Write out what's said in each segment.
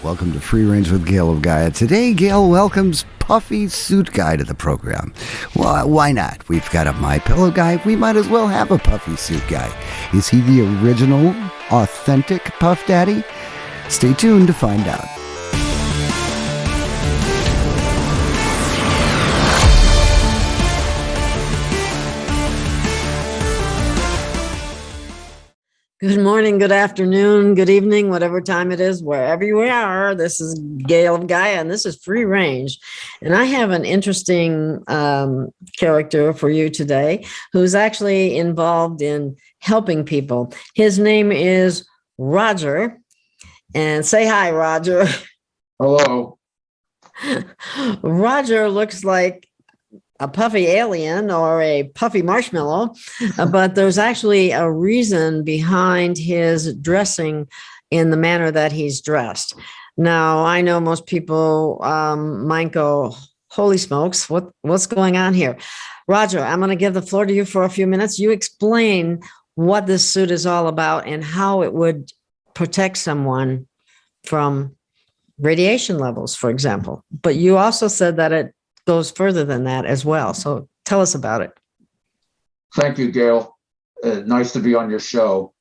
Welcome to Free Range with Gail of Gaia. Today, Gail welcomes Puffy Suit Guy to the program. Well, why not? We've got a My Pillow guy. We might as well have a Puffy Suit Guy. Is he the original, authentic Puff Daddy? Stay tuned to find out. Good morning, good afternoon, good evening, whatever time it is, wherever you are. This is Gail of Gaia, and this is Free Range. And I have an interesting character for you today who's actually involved in helping people. His name is Roger. And say hi, Roger. Hello. Roger looks like a puffy alien or a puffy marshmallow, but there's actually a reason behind his dressing in the manner that he's dressed. Now, I know most people might go, holy smokes, what's going on here? Roger, I'm going to give the floor to you for a few minutes. You explain what this suit is all about and how it would protect someone from radiation levels, for example. But you also said that it goes further than that as well. So tell us about it. Thank you, Gail. Nice to be on your show.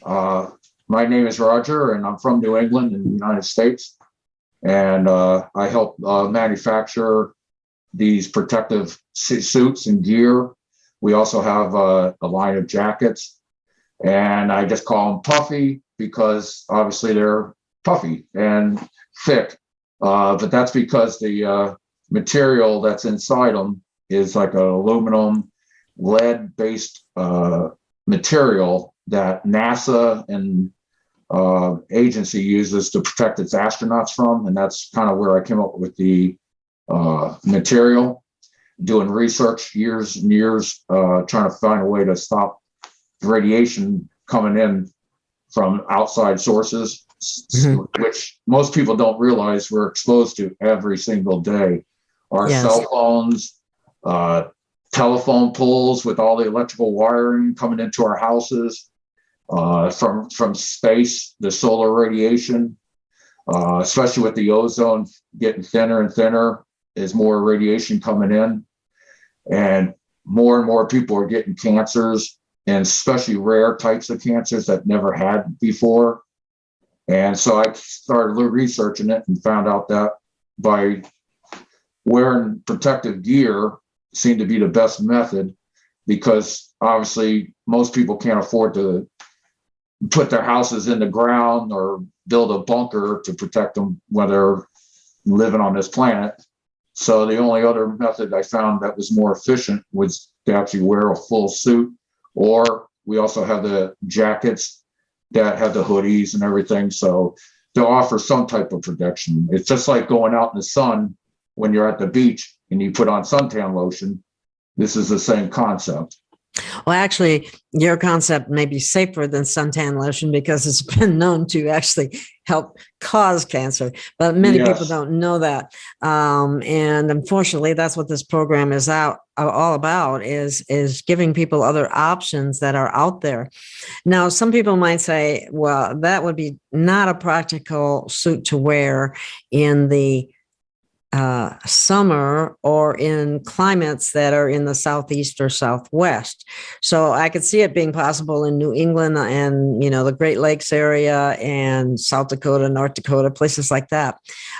My name is Roger, and I'm from New England in the United States. And I help manufacture these protective suits and gear. We also have a line of jackets. And I just call them Puffy because obviously they're puffy and thick. But that's because the material that's inside them is like an aluminum lead-based material that NASA and agency uses to protect its astronauts from, and that's kind of where I came up with the material. Doing research years and years, trying to find a way to stop radiation coming in from outside sources, which most people don't realize we're exposed to every single day. Our cell phones, telephone poles with all the electrical wiring coming into our houses, from space, the solar radiation, especially with the ozone getting thinner and thinner, is more radiation coming in. And more people are getting cancers, and especially rare types of cancers that never had before. And so I started researching it and found out that by wearing protective gear seemed to be the best method, because obviously most people can't afford to put their houses in the ground or build a bunker to protect them when they're living on this planet. So the only other method I found that was more efficient was to actually wear a full suit, or we also have the jackets that have the hoodies and everything. So to offer some type of protection. It's just like going out in the sun when you're at the beach and you put on suntan lotion. This is the same concept. Well, actually, your concept may be safer than suntan lotion because it's been known to actually help cause cancer, but many people don't know that. And unfortunately, that's what this program is all about, is giving people other options that are out there. Now, some people might say, well, that would be not a practical suit to wear in the summer or in climates that are in the southeast or southwest. So I could see it being possible in New England and, the Great Lakes area and South Dakota, North Dakota, places like that.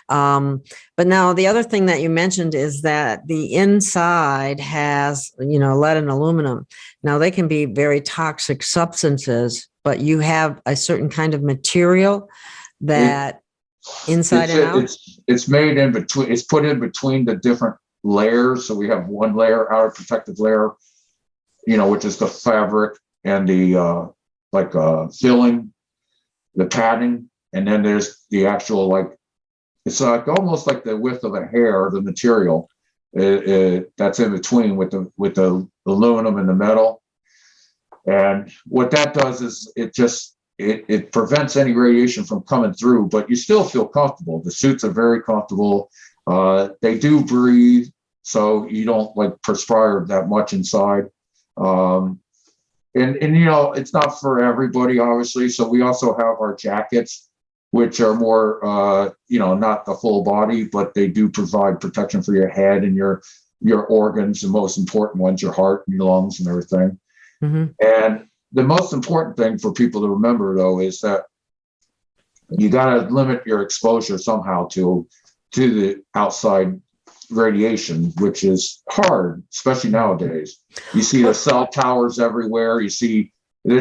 But now the other thing that you mentioned is that the inside has, lead and aluminum. Now they can be very toxic substances, but you have a certain kind of material that inside and out? It's made in between. It's put in between the different layers. So we have one layer, outer protective layer, which is the fabric and the filling, the padding, and then there's the actual it's like almost like the width of a hair, the material that's in between with the aluminum and the metal. And what that does is it prevents any radiation from coming through, but you still feel comfortable. The suits are very comfortable. They do breathe, so you don't perspire that much inside. And it's not for everybody, obviously. So we also have our jackets which are more, not the full body, but they do provide protection for your head and your organs, the most important ones, your heart and your lungs and everything. Mm-hmm. And the most important thing for people to remember, though, is that you got to limit your exposure somehow to the outside radiation, which is hard, especially nowadays. You see the cell towers everywhere. You see they're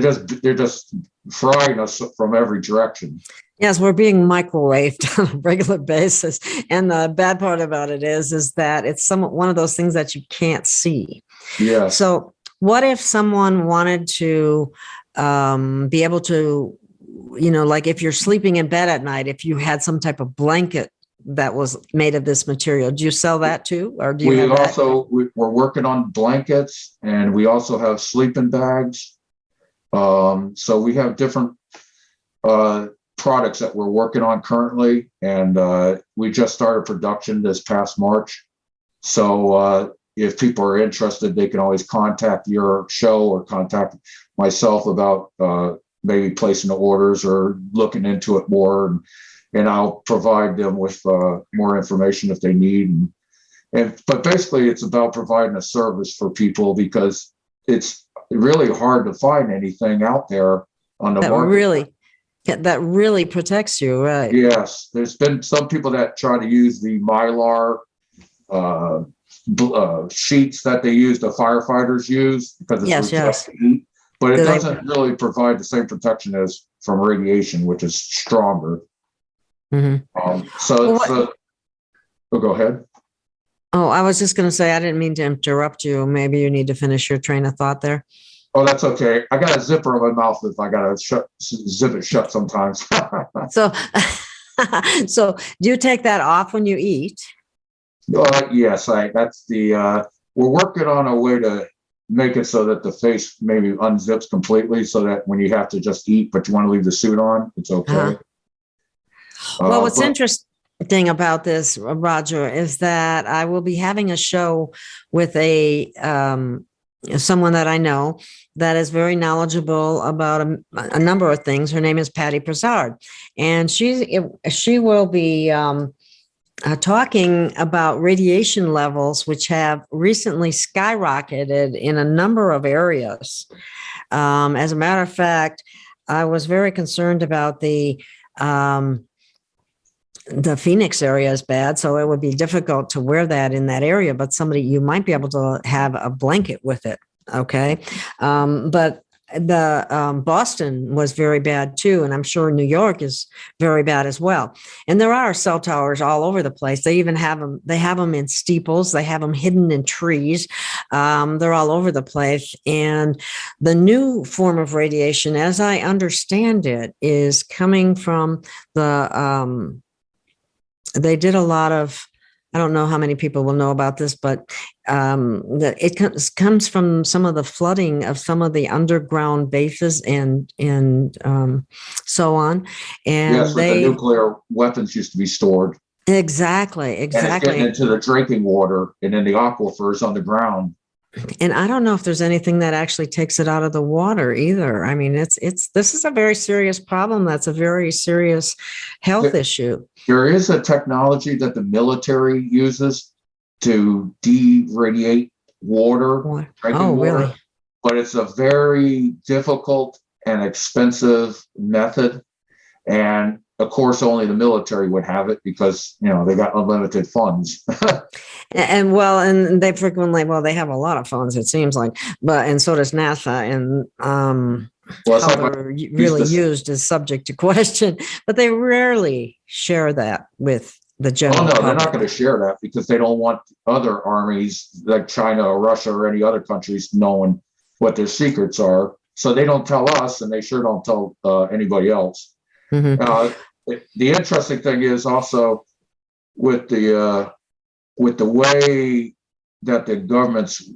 just frying us from every direction. Yes, we're being microwaved on a regular basis, and the bad part about it is that it's one of those things that you can't see. Yeah. So, what if someone wanted to be able to, like if you're sleeping in bed at night, if you had some type of blanket that was made of this material, do you sell that too, or do you have that? We're working on blankets, and we also have sleeping bags. So we have different products that we're working on currently, and we just started production this past March. So if people are interested, they can always contact your show or contact myself about maybe placing the orders or looking into it more, and I'll provide them with more information if they need. But basically, it's about providing a service for people, because it's really hard to find anything out there on the market. That really protects you, right? Yes, there's been some people that try to use the Mylar sheets that they use, the firefighters use, because it's yes. heat, but it doesn't really provide the same protection as from radiation, which is stronger. Mm-hmm. Go ahead. Oh, I was just going to say, I didn't mean to interrupt you. Maybe you need to finish your train of thought there. Oh, that's okay. I got a zipper on my mouth if I got to zip it shut sometimes. So do you take that off when you eat? Yes, we're working on a way to make it so that the face maybe unzips completely, so that when you have to just eat, but you want to leave the suit on, it's okay. Uh-huh. Well, what's interesting about this, Roger, is that I will be having a show with someone that I know that is very knowledgeable about a number of things. Her name is Patty Broussard, and she will be talking about radiation levels, which have recently skyrocketed in a number of areas. As a matter of fact, I was very concerned about the Phoenix area is bad, so it would be difficult to wear that in that area, but you might be able to have a blanket with it. Okay. But the Boston was very bad too. And I'm sure New York is very bad as well. And there are cell towers all over the place. They even have them in steeples. They have them hidden in trees. They're all over the place. And the new form of radiation, as I understand it, is coming from they did a lot of, I don't know how many people will know about this, but it comes from some of the flooding of some of the underground bases and so on. And yes, where the nuclear weapons used to be stored. Exactly. And it's getting into the drinking water and in the aquifers on the ground. And I don't know if there's anything that actually takes it out of the water either. I mean, this is a very serious problem. That's a very serious health issue. There is a technology that the military uses to de-radiate water. Oh, really? But it's a very difficult and expensive method. And of course, only the military would have it because, they got unlimited funds. and they frequently, they have a lot of funds, it seems like, and so does NASA. And how they're really used is subject to question, but they rarely share that with the general public. They're not going to share that because they don't want other armies like China or Russia or any other countries knowing what their secrets are. So they don't tell us, and they sure don't tell anybody else. Mm-hmm. The interesting thing is also with the way that the governments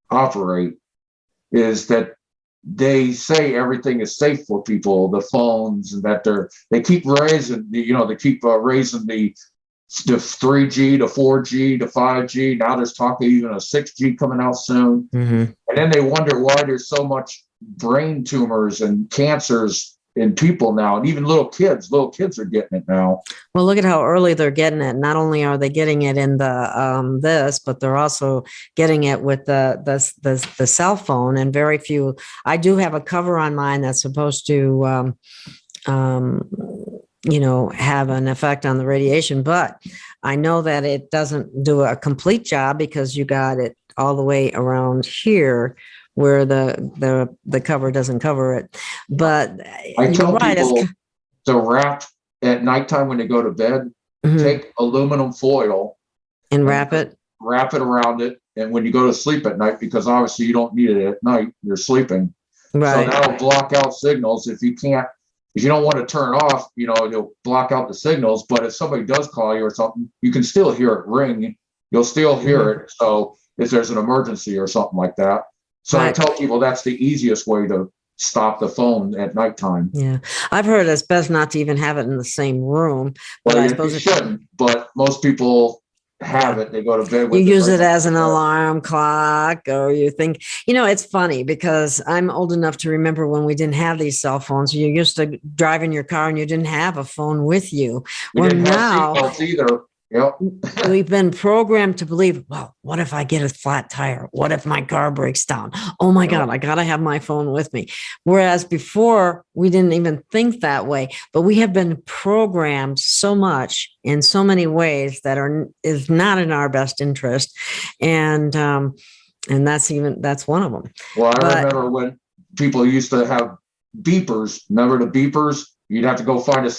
operate is that they say everything is safe for people, the phones, and that they keep raising raising the 3G to 4G to 5G. Now there's talk of even a 6G coming out soon. Mm-hmm. And then they wonder why there's so much brain tumors and cancers in people now, and even little kids are getting it now. Well, look at how early they're getting it. Not only are they getting it in the this, but they're also getting it with the cell phone. And very few. I do have a cover on mine that's supposed to have an effect on the radiation, but I know that it doesn't do a complete job because you got it all the way around here where the cover doesn't cover it. But I tell right, people to wrap at nighttime when they go to bed, take aluminum foil and wrap it around it. And when you go to sleep at night, because obviously you don't need it at night, you're sleeping. Right. So that'll block out signals. If you don't want to turn it off, you'll block out the signals. But if somebody does call you or something, you can still hear it ring. You'll still hear it. So if there's an emergency or something like that. So I tell people that's the easiest way to stop the phone at nighttime. Yeah. I've heard it's best not to even have it in the same room. Well, I suppose you shouldn't, but most people have it. They go to bed with it. You use it as an alarm clock, or you think, it's funny because I'm old enough to remember when we didn't have these cell phones. You used to drive in your car and you didn't have a phone with you. We didn't have seatbelts either. Yep. We've been programmed to believe, well, what if I get a flat tire? What if my car breaks down? Oh my God, I got to have my phone with me. Whereas before, we didn't even think that way. But we have been programmed so much in so many ways that is not in our best interest. And that's one of them. Well, I remember when people used to have beepers. Remember the beepers? You'd have to go find a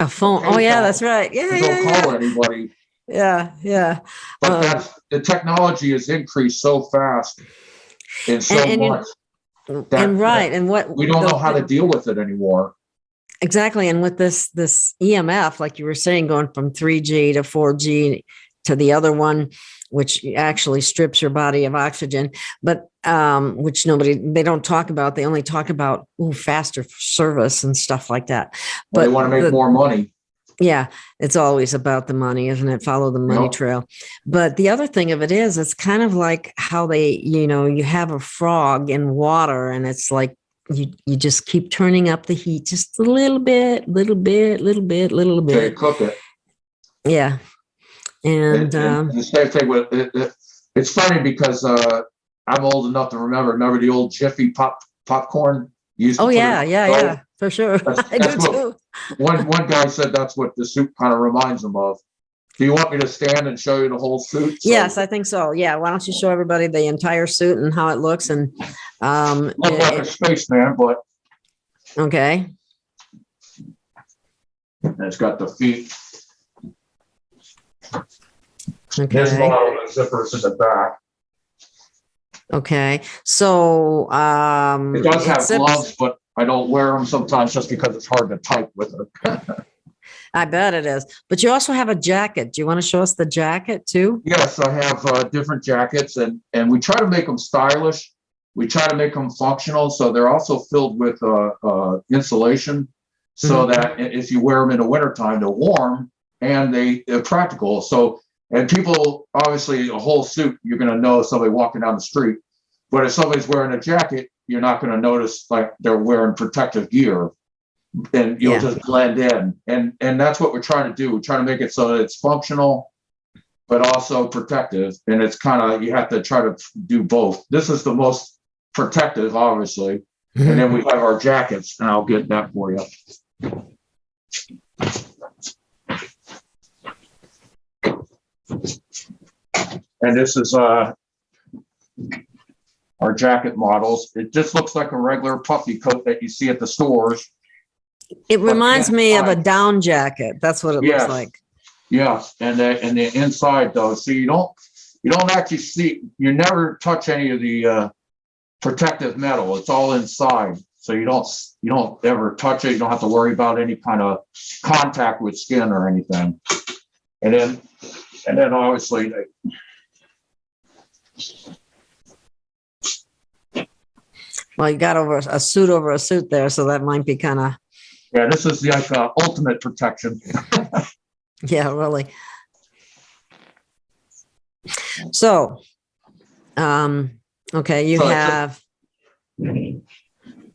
phone. Oh yeah, that's right. Yeah, don't call anybody. Yeah. But the technology has increased so fast and so much. And what we don't know how to deal with it anymore. Exactly. And with this EMF, like you were saying, going from 3G to 4G to the other one, which actually strips your body of oxygen, but which they don't talk about. They only talk about faster service and stuff like that. But they want to make more money. Yeah, it's always about the money, isn't it? Follow the money trail. But the other thing of it is, it's kind of like how you have a frog in water, and it's like you just keep turning up the heat just a little bit. Until you cook it. Yeah. And the same thing with it. It's funny because I'm old enough to remember the old Jiffy popcorn. Yeah, for sure. I do too. One guy said that's what the soup kind of reminds him of. Do you want me to stand and show you the whole suit? Yes, I think so. Yeah, why don't you show everybody the entire suit and how it looks? And look like a spaceman, but okay. And it's got the feet. Okay. There's a lot of zippers in the back. Okay, so it does have gloves, but I don't wear them sometimes just because it's hard to type with it. I bet it is. But you also have a jacket. Do you want to show us the jacket too? Yes, I have different jackets, and we try to make them stylish. We try to make them functional, so they're also filled with insulation, so that if you wear them in the wintertime, they're warm and they're practical. So, and people, obviously, a whole suit, you're going to know somebody walking down the street. But if somebody's wearing a jacket, you're not going to notice like they're wearing protective gear, and you'll just blend in. And that's what we're trying to do. We're trying to make it so that it's functional, but also protective. And it's kind of, you have to try to do both. This is the most protective, obviously. And then we have our jackets, and I'll get that for you. And this is our jacket models. It just looks like a regular puffy coat that you see at the stores. It reminds me of a down jacket. That's what it looks like. Yes, and the inside though, so you don't actually see, you never touch any of the protective metal. It's all inside, so you don't ever touch it. You don't have to worry about any kind of contact with skin or anything. And then obviously well, you got a suit there, so that might be kind of. Yeah, this is like ultimate protection. Yeah, really. So, okay, you have.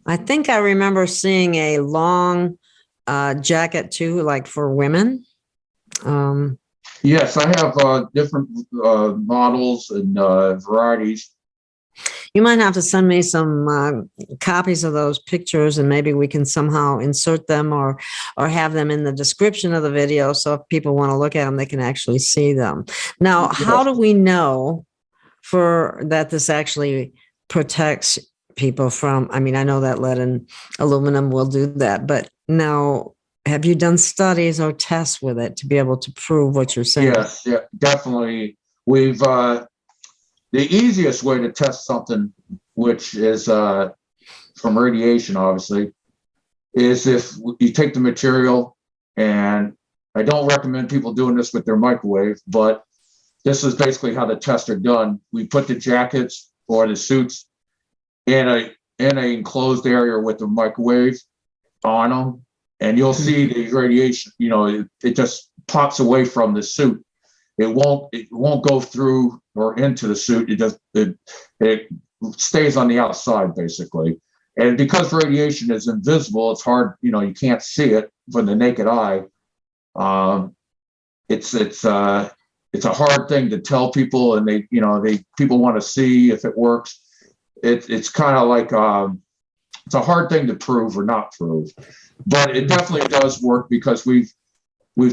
I think I remember seeing a long jacket too, like for women. Yes, I have different models and varieties. You might have to send me some copies of those pictures, and maybe we can somehow insert them or have them in the description of the video. So if people want to look at them, they can actually see them. Now, how do we know that this actually protects people from? I mean, I know that lead and aluminum will do that, but now, have you done studies or tests with it to be able to prove what you're saying? Yes, yeah, definitely. We've the easiest way to test something, which is from radiation, obviously, is if you take the material, and I don't recommend people doing this with their microwave, but this is basically how the tests are done. We put the jackets or the suits in a enclosed area with the microwave on them, and you'll see the radiation. You know, it just pops away from the suit. It won't go through or into the suit. It stays on the outside basically. And because radiation is invisible, it's hard. You know, you can't see it from the naked eye. It's a hard thing to tell people, and people want to see if it works. It's kind of like it's a hard thing to prove or not prove, but it definitely does work because we've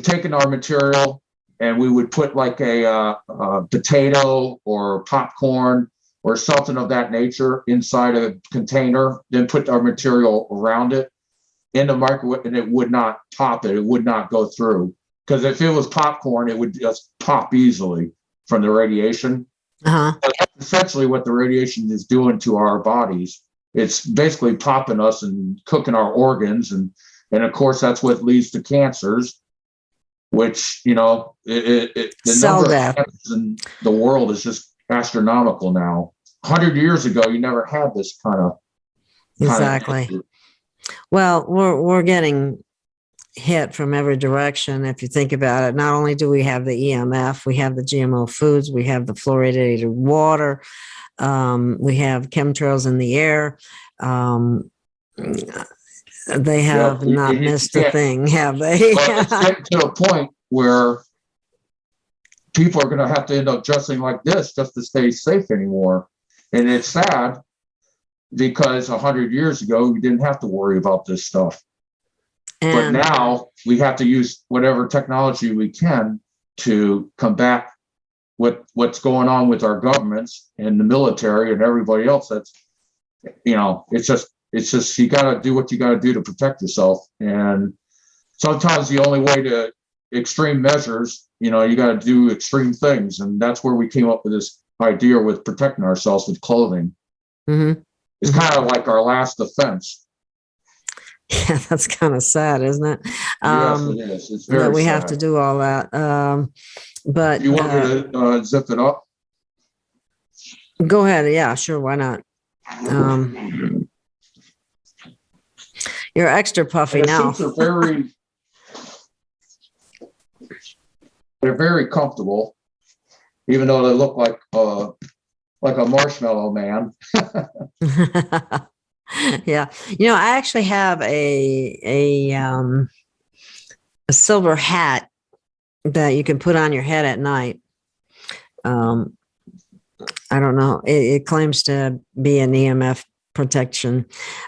taken our material, and we would put like a potato or popcorn or something of that nature inside a container, then put our material around it in the microwave, and it would not pop it. It would not go through, because if it was popcorn, it would just pop easily from the radiation. Uh-huh. That's essentially what the radiation is doing to our bodies. It's basically popping us and cooking our organs, and of course that's what leads to cancers, which, the number of cancers in the world is just astronomical now. 100 years ago, you never had this kind of exactly. Well, we're getting hit from every direction. If you think about it, not only do we have the EMF, we have the GMO foods, we have the fluoridated water, we have chemtrails in the air. They have not missed a thing, have they? But it's getting to a point where people are going to have to end up dressing like this just to stay safe anymore. And it's sad, because 100 years ago, we didn't have to worry about this stuff. But now we have to use whatever technology we can to combat what's going on with our governments and the military and everybody else. That's, it's just you got to do what you got to do to protect yourself. And sometimes the only way to extreme measures, you got to do extreme things. And that's where we came up with this idea with protecting ourselves with clothing. Mm-hmm. It's kind of like our last defense. Yeah, that's kind of sad, isn't it? Yes, it is. It's very we sad. have to do all that. But you want me to zip it up? Go ahead. Yeah, sure. Why not? You're extra puffy now. Suits are they're very comfortable, even though they look like a marshmallow man. Yeah, I actually have a silver hat that you can put on your head at night. I don't know. It claims to be an EMF protection,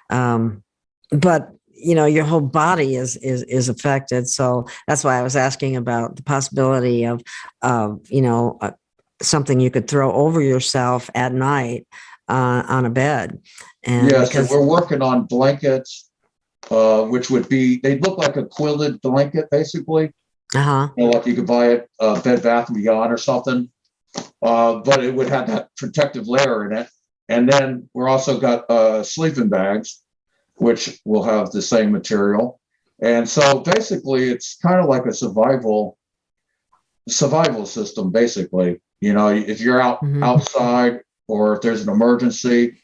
but your whole body is affected. So that's why I was asking about the possibility of something you could throw over yourself at night on a bed. And yes, and we're working on blankets, which they'd look like a quilted blanket, basically. Uh-huh. Like you could buy it Bed Bath & Beyond or something, but it would have that protective layer in it. And then we're also got sleeping bags, which will have the same material. And so basically, it's kind of like a survival system, basically. If you're outside, or if there's an emergency,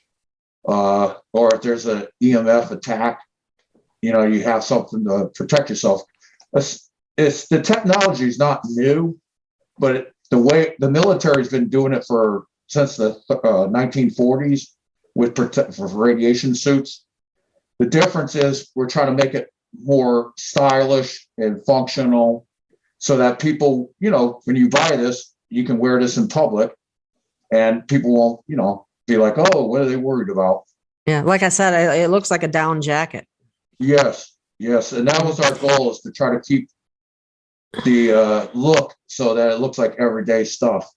or if there's an EMF attack, you have something to protect yourself. The technology is not new, but the way the military's been doing it since the 1940s for radiation suits. The difference is we're trying to make it more stylish and functional so that people, when you buy this, you can wear this in public and people won't, be like, oh, what are they worried about? Yeah. Like I said, it looks like a down jacket. Yes. And that was our goal, is to try to keep the look so that it looks like everyday stuff.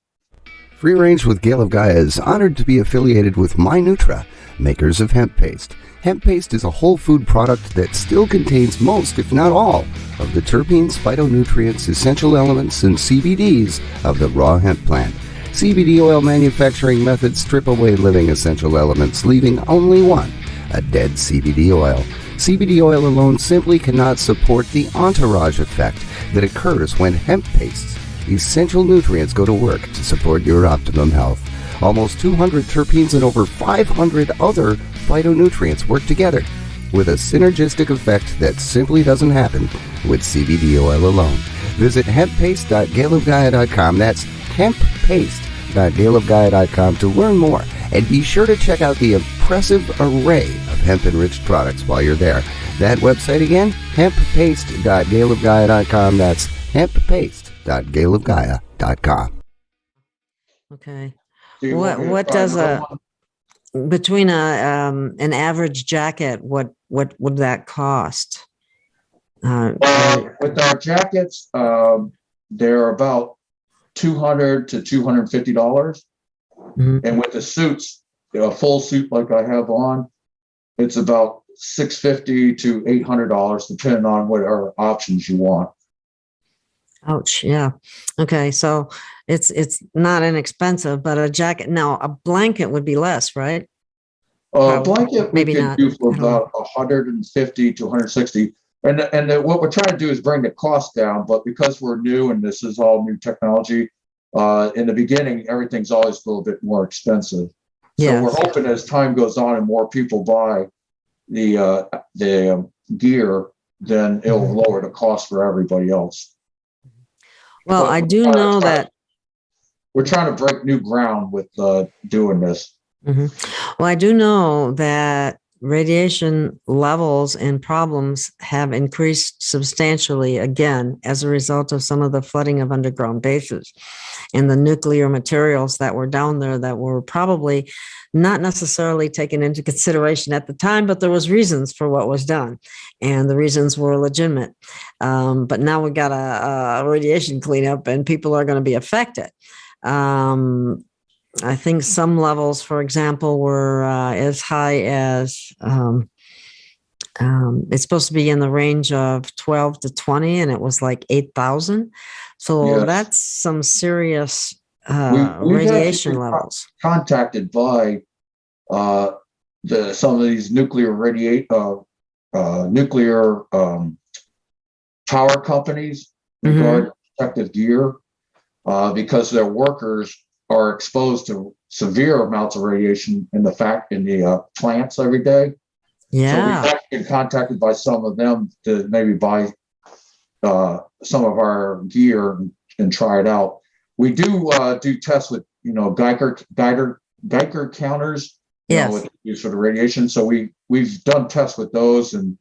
Free Range with Gail of Gaia is honored to be affiliated with MyNutra, makers of hemp paste. Hemp paste is a whole food product that still contains most, if not all, of the terpenes, phytonutrients, essential elements, and CBDs of the raw hemp plant. CBD oil manufacturing methods strip away living essential elements, leaving only one, a dead CBD oil. CBD oil alone simply cannot support the entourage effect that occurs when hemp pastes essential nutrients go to work to support your optimum health. Almost 200 terpenes and over 500 other phytonutrients work together with a synergistic effect that simply doesn't happen with CBD oil alone. Visit hemppaste.gailofgaia.com. That's hemppaste.gailofgaia.com to learn more. And be sure to check out the impressive array of hemp-enriched products while you're there. That website again, hemppaste.gailofgaia.com. That's hemppaste.gailofgaia.com. Okay. Do you want me to What try does another one? between an average jacket, what would that cost? With our jackets, they're about $200 to $250. Mhm. And with the suits, a full suit like I have on, it's about $650 to $800, depending on what options you want. Ouch. Yeah. Okay. So it's not inexpensive, but a jacket. Now, a blanket would be less, right? A blanket we Maybe could not. do for I don't know. about 150 to 160. And what we're trying to do is bring the cost down, but because we're new and this is all new technology, in the beginning, everything's always a little bit more expensive. So Yes. we're hoping as time goes on and more people buy the gear, then it'll lower the cost for everybody else. Well, But I do know that. we're trying to break new ground with doing this. Mhm. Well, I do know that radiation levels and problems have increased substantially again as a result of some of the flooding of underground bases and the nuclear materials that were down there that were probably not necessarily taken into consideration at the time, but there was reasons for what was done, and the reasons were legitimate. But now we got a radiation cleanup, and people are going to be affected. I think some levels, for example, were as high as it's supposed to be in the range of 12 to 20, and it was like 8,000. So Yes. that's some serious We've radiation actually been levels. contacted by some of these nuclear power companies regarding protective gear because their workers are exposed to severe amounts of radiation in the plants every day. Yeah. So we've actually been contacted by some of them to maybe buy some of our gear and try it out. We do tests with Geiger counters, Yes. with use for the radiation. So we've done tests with those, and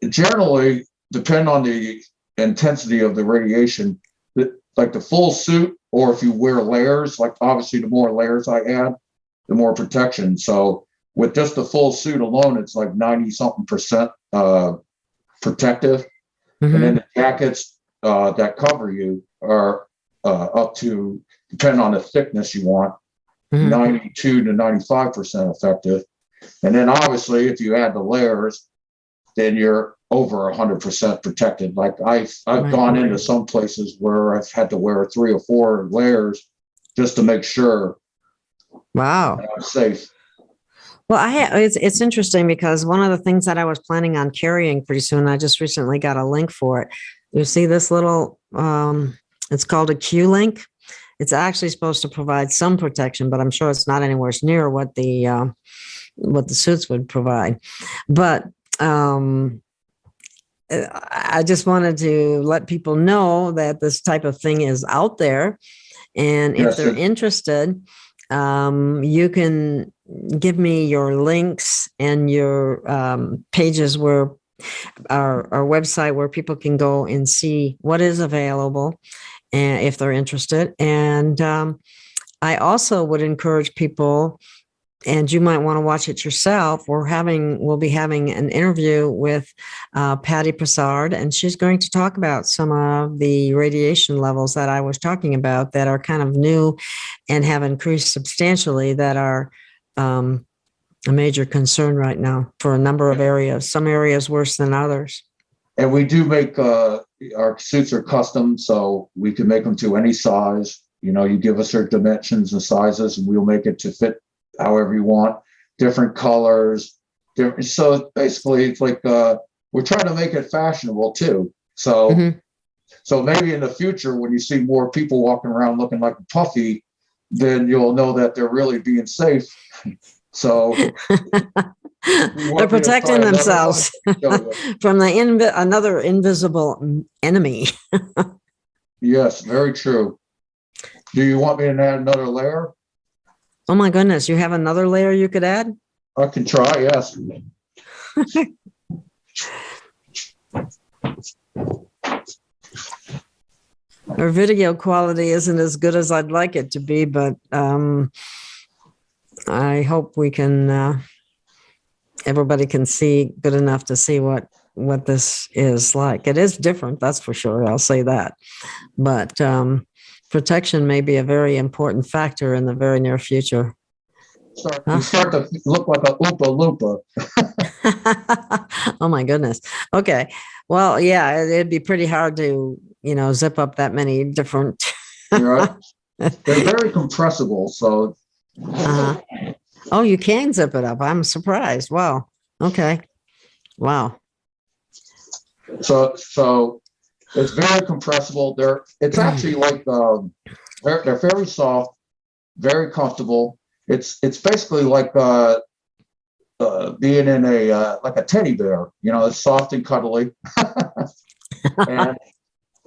generally depend on the intensity of the radiation. Like the full suit, or if you wear layers, like obviously the more layers I add, the more protection. So with just the full suit alone, it's like 90-something% protective. And then the jackets that cover you are up to, depending on the thickness you want, 92 to 95% effective. And then obviously if you add the layers, then you're over 100% protected. Like I've gone into some places where I've had to wear 3 or 4 layers just to make sure Wow. I'm safe. Well, it's interesting because one of the things that I was planning on carrying pretty soon, I just recently got a link for it. You see this little, it's called a Q link. It's actually supposed to provide some protection, but I'm sure it's not anywhere near what the suits would provide. But I just wanted to let people know that this type of thing is out there. And if they're interested, You can give me your links and your pages where our website where people can go and see what is available and if they're interested. And I also would encourage people, and you might want to watch it yourself. We'll be having an interview with Patty Prasad, and she's going to talk about some of the radiation levels that I was talking about that are kind of new and have increased substantially, that are a major concern right now for a number of areas, some areas worse than others. And we do make our suits are custom, so we can make them to any size. You know, you give us your dimensions and sizes, and we'll make it to fit however you want, different colors. So basically, it's like we're trying to make it fashionable too. So, so maybe in the future, when you see more people walking around looking like a Puffy, then you'll know that they're really being safe. So they're protecting themselves from another invisible enemy. Yes, very true. Do you want me to add another layer? Oh my goodness, you have another layer you could add? I can try, yes. Our video quality isn't as good as I'd like it to be, but I hope we can, everybody can see good enough to see what this is like. It is different, that's for sure, I'll say that. But protection may be a very important factor in the very near future. You start to look like a Oompa Loompa. Oh my goodness. Okay. Well, yeah, it'd be pretty hard to, zip up that many different. Right. They're very compressible, so. Oh, you can zip it up. I'm surprised. Wow. Okay. Wow. So it's very compressible. It's actually like they're very soft, very comfortable. It's basically like being in like a teddy bear. It's soft and cuddly,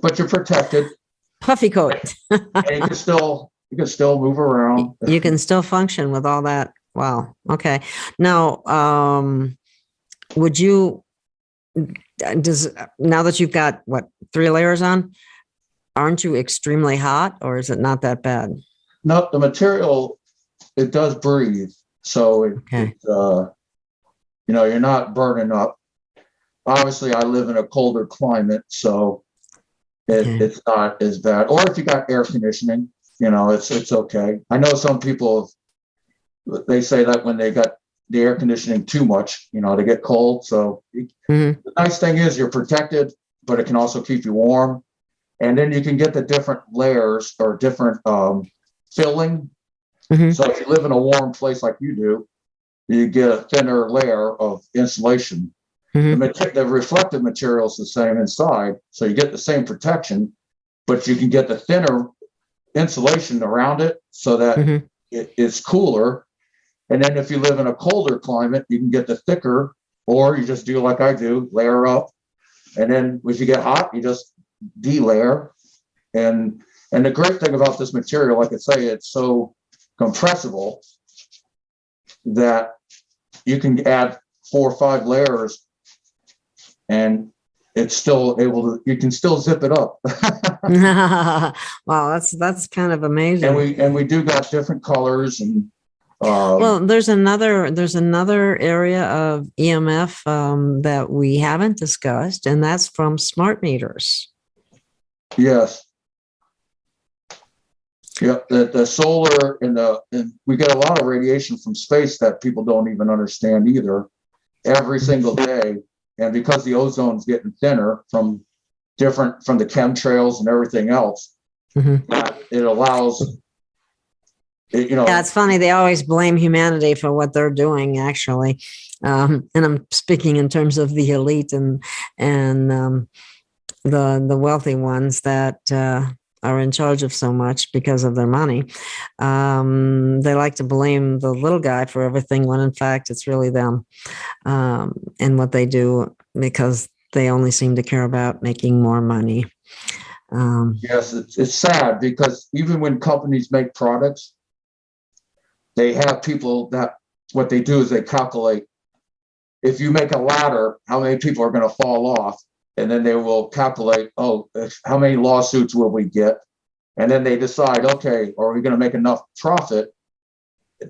but you're protected. Puffy coat. And you can still move around. You can still function with all that. Wow. Okay. Now, now that you've got 3 layers on, aren't you extremely hot, or is it not that bad? No, the material, it does breathe. So you're not burning up. Obviously I live in a colder climate, so it's not as bad. Or if you got air conditioning, it's okay. I know some people, they say that when they got the air conditioning too much, they get cold. So the nice thing is you're protected, but it can also keep you warm. And then you can get the different layers or different filling. So if you live in a warm place like you do, you get a thinner layer of insulation. The reflective material is the same inside, so you get the same protection, but you can get the thinner insulation around it so that it's cooler. And then if you live in a colder climate, you can get the thicker, or you just do like I do, layer up. And then if you get hot, you just de-layer. And the great thing about this material, like I say, it's so compressible that you can add 4 or 5 layers and it's still you can still zip it up. Wow, that's kind of amazing. And we do got different colors and well, there's another area of EMF that we haven't discussed, and that's from smart meters. Yes. Yep, the solar and we get a lot of radiation from space that people don't even understand either, every single day. And because the ozone's getting thinner from the chemtrails and everything else, it allows. Yeah, it's funny. They always blame humanity for what they're doing, actually. And I'm speaking in terms of the elite and the wealthy ones that are in charge of so much because of their money. They like to blame the little guy for everything when in fact it's really them and what they do, because they only seem to care about making more money. Yes, it's sad because even when companies make products, they have people that what they do is they calculate if you make a ladder, how many people are going to fall off, and then they will calculate, oh, how many lawsuits will we get, and then they decide, okay, are we going to make enough profit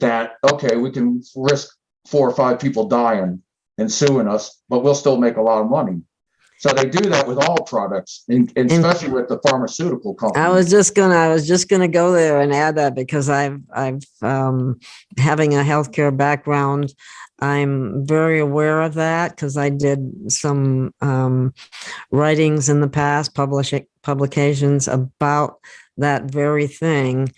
that okay, we can risk 4 or 5 people dying and suing us, but we'll still make a lot of money. So they do that with all products, and especially with the pharmaceutical companies. I was just gonna go there and add that because I've having a healthcare background, I'm very aware of that because I did some writings in the past, publications about that very thing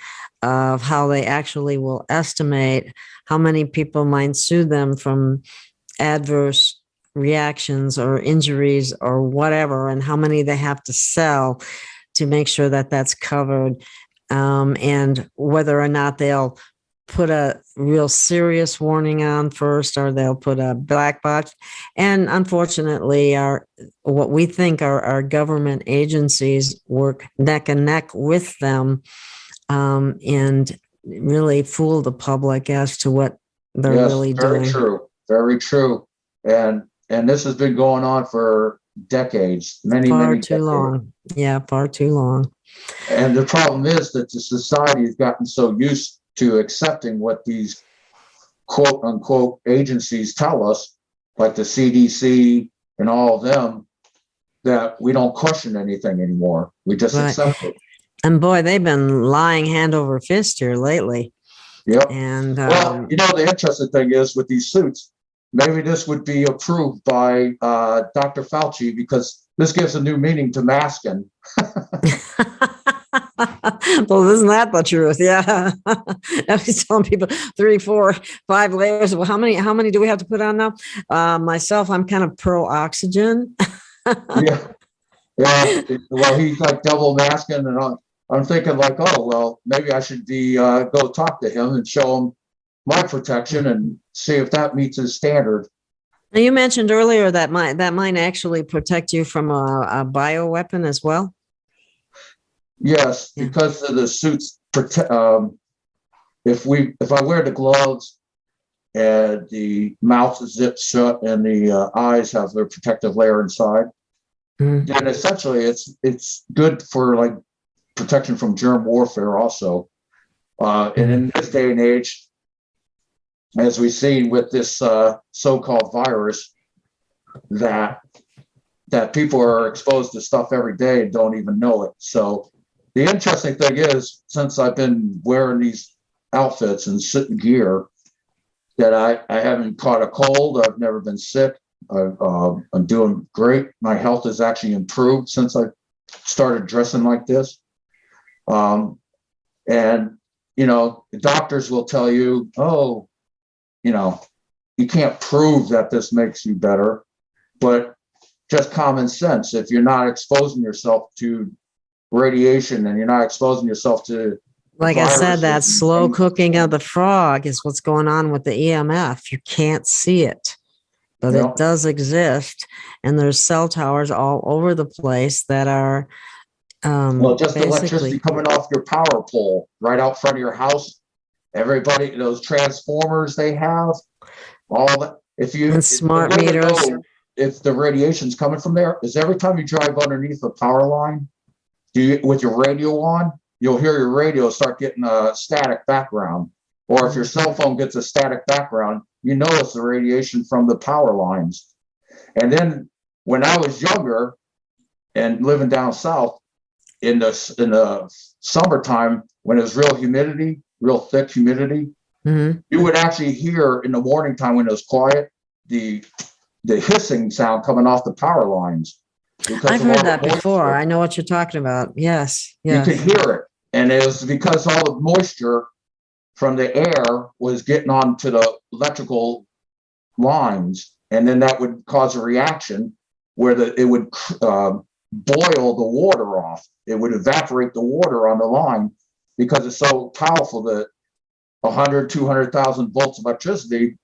of how they actually will estimate how many people might sue them from adverse reactions or injuries or whatever, and how many they have to sell to make sure that that's covered, and whether or not they'll put a real serious warning on first or they'll put a black box. And unfortunately, what we think are our government agencies work neck and neck with them, and really fool the public as to what they're really doing. Very true. Very true. And this has been going on for decades, many decades. Long. Yeah, far too long. And the problem is that the society has gotten so used to accepting what these quote unquote agencies tell us, like the CDC and all of them, that we don't question anything anymore. We just accept it. And boy, they've been lying hand over fist here lately. Yep. And well, the interesting thing is with these suits, maybe this would be approved by Dr. Fauci because this gives a new meaning to masking. Well, isn't that the truth? Yeah. I was telling people 3, 4, 5 layers. Well, how many do we have to put on now? Myself, I'm kind of pro oxygen. Yeah. Well, he's like double masking, and I'm thinking like, oh, well, maybe I should go talk to him and show him my protection and see if that meets his standard. Now, you mentioned earlier that might actually protect you from a bioweapon as well. Yes, because of the suits. If I wear the gloves and the mouth is zipped shut and the eyes have their protective layer inside, then essentially it's good for like protection from germ warfare also. And in this day and age, as we've seen with this so-called virus, that people are exposed to stuff every day and don't even know it. So the interesting thing is, since I've been wearing these outfits and sitting gear, that I haven't caught a cold. I've never been sick. I'm doing great. My health has actually improved since I started dressing like this. And, the doctors will tell you, oh, you can't prove that this makes you better, but just common sense. If you're not exposing yourself to radiation and you're not exposing yourself to, like I said, that slow cooking of the frog is what's going on with the EMF. You can't see it, but it does exist. And there's cell towers all over the place that are just electricity coming off your power pole right out front of your house. Everybody, those transformers they have, all that. If smart meters. If the radiation's coming from there, is every time you drive underneath the power line, with your radio on, you'll hear your radio start getting a static background. Or if your cell phone gets a static background, you know it's the radiation from the power lines. And then when I was younger and living down south, in the summertime, when it was real thick humidity, you would actually hear in the morning time when it was quiet, the hissing sound coming off the power lines. I've heard that before. I know what you're talking about. Yes. You could hear it. And it was because all the moisture from the air was getting onto the electrical lines. And then that would cause a reaction where it would boil the water off. It would evaporate the water on the line because it's so powerful that 100, 200,000 volts of electricity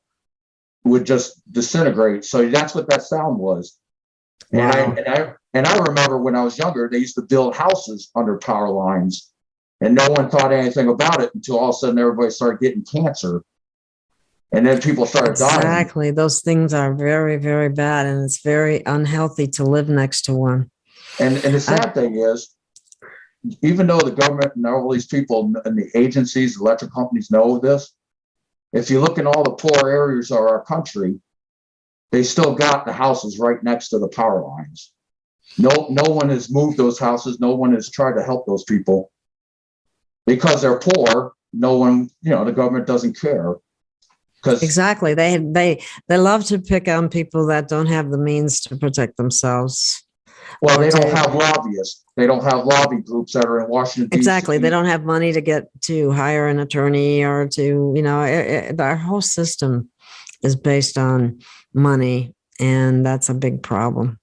would just disintegrate. So that's what that sound was. Wow. And I remember when I was younger, they used to build houses under power lines. And no one thought anything about it until all of a sudden everybody started getting cancer. And then people started dying. Exactly. Those things are very, very bad. And it's very unhealthy to live next to one. And the sad thing is, even though the government and all these people and the agencies, electric companies know this, if you look in all the poor areas of our country, they still got the houses right next to the power lines. No one has moved those houses. No one has tried to help those people because they're poor. No one, the government doesn't care. Exactly. They love to pick on people that don't have the means to protect themselves. Well, they don't have lobbyists. They don't have lobby groups that are in Washington, D.C. Exactly. They don't have money to hire an attorney or to, our whole system is based on money. And that's a big problem.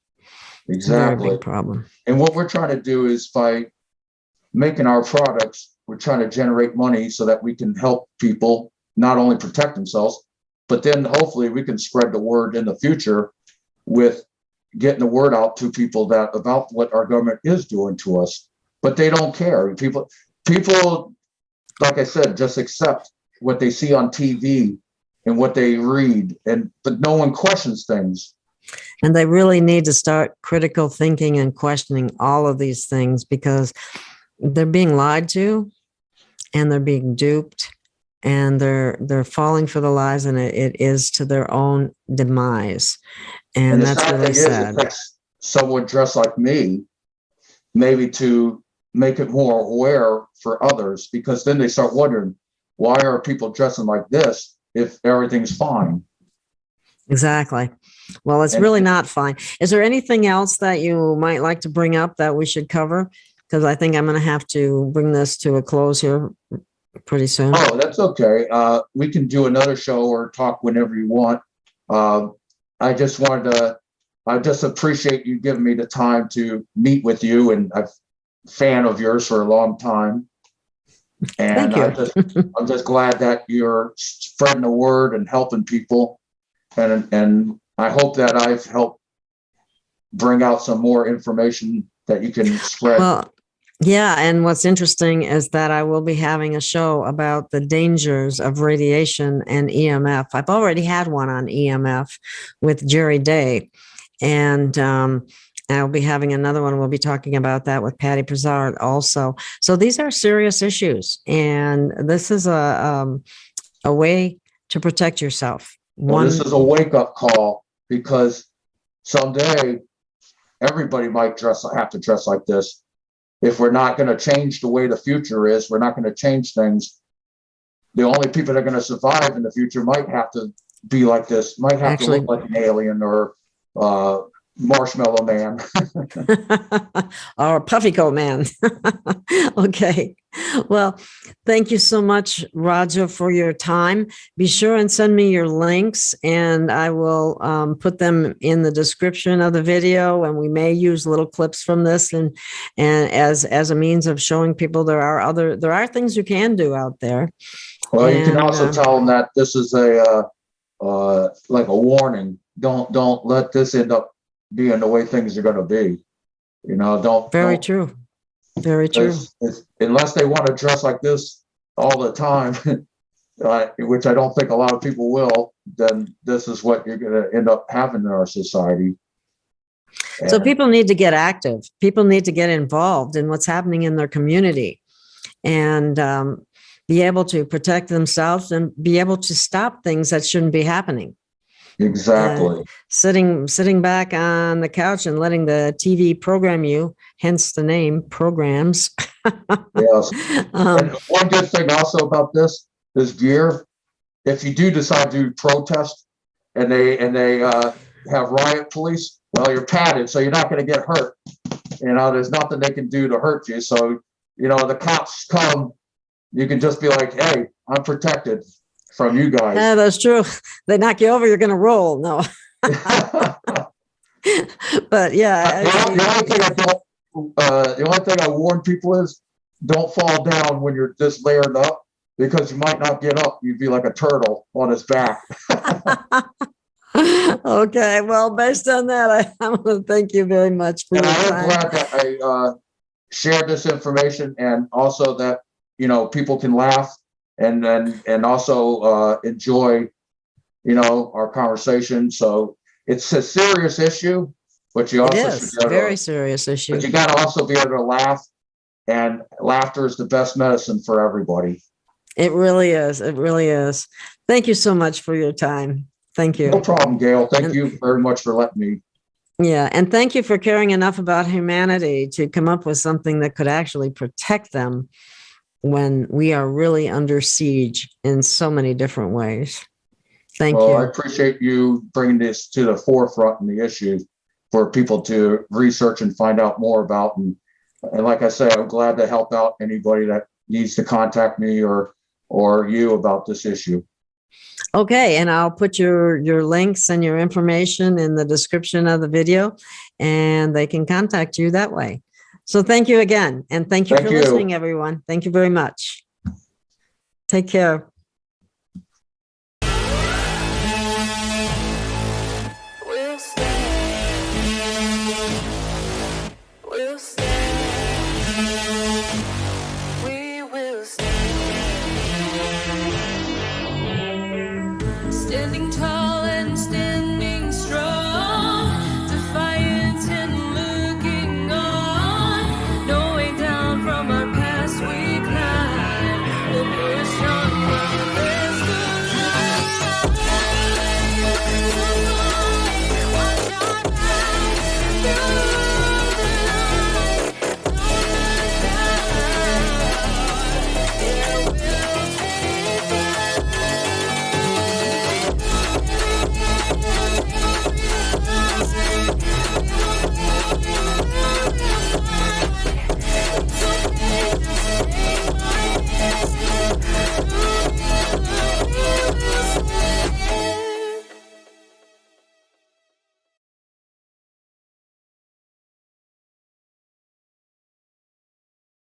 Exactly. Very big problem. And what we're trying to do is by making our products, we're trying to generate money so that we can help people not only protect themselves, but then hopefully we can spread the word in the future with getting the word out to people about what our government is doing to us. But they don't care. People, like I said, just accept what they see on TV and what they read, but no one questions things. And they really need to start critical thinking and questioning all of these things because they're being lied to and they're being duped and they're falling for the lies, and it is to their own demise. And that's really sad. It takes someone dressed like me maybe to make it more aware for others, because then they start wondering, why are people dressing like this if everything's fine? Exactly. Well, it's really not fine. Is there anything else that you might like to bring up that we should cover? Because I think I'm going to have to bring this to a close here pretty soon. Oh, that's okay. We can do another show or talk whenever you want. I just appreciate you giving me the time to meet with you, and I'm a fan of yours for a long time. And I'm just glad that you're spreading the word and helping people. And I hope that I've helped bring out some more information that you can spread. Well, yeah. And what's interesting is that I will be having a show about the dangers of radiation and EMF. I've already had one on EMF with Jerry Day. And I'll be having another one. We'll be talking about that with Patty Brizard also. So these are serious issues. And this is a way to protect yourself. Well, this is a wake-up call, because someday everybody might have to dress like this. If we're not going to change the way the future is, we're not going to change things. The only people that are going to survive in the future might have to be like this, might have to look like an alien or Marshmallow Man. Or Puffy Coat Man. Okay. Well, thank you so much, Roger, for your time. Be sure and send me your links, and I will put them in the description of the video, and we may use little clips from this and as a means of showing people there are things you can do out there. Well, you can also tell them that this is like a warning. Don't let this end up being the way things are going to be. Very true. Unless they want to dress like this all the time, which I don't think a lot of people will, then this is what you're going to end up having in our society. So people need to get active. People need to get involved in what's happening in their community and be able to protect themselves and be able to stop things that shouldn't be happening. Exactly. Sitting back on the couch and letting the TV program you, hence the name programs. Yes. And one good thing also about this gear, if you do decide to protest and they have riot police, well, you're padded, so you're not going to get hurt. There's nothing they can do to hurt you. So, the cops come, you can just be like, hey, I'm protected from you guys. Yeah, that's true. They knock you over, you're going to roll. No. But yeah. The only thing I warn people is don't fall down when you're just layered up, because you might not get up. You'd be like a turtle on his back. Okay. Well, based on that, I want to thank you very much for your time. I am glad that I shared this information, and also that people can laugh and also enjoy, our conversation. So it's a serious issue, but you It also is should be able very to, serious issue. but you got to also be able to laugh, and laughter is the best medicine for everybody. It really is. It really is. Thank you so much for your time. Thank you. No problem, Gail. Thank And- you very much for letting me. Yeah. And thank you for caring enough about humanity to come up with something that could actually protect them when we are really under siege in so many different ways. Thank Well, I you. appreciate you bringing this to the forefront in the issue for people to research and find out more about. And like I say, I'm glad to help out anybody that needs to contact me or you about this issue. Okay, and I'll put your links and your information in the description of the video, and they can contact you that way. So thank you again, and thank you Thank for you. listening, everyone. Thank you very much. Take care.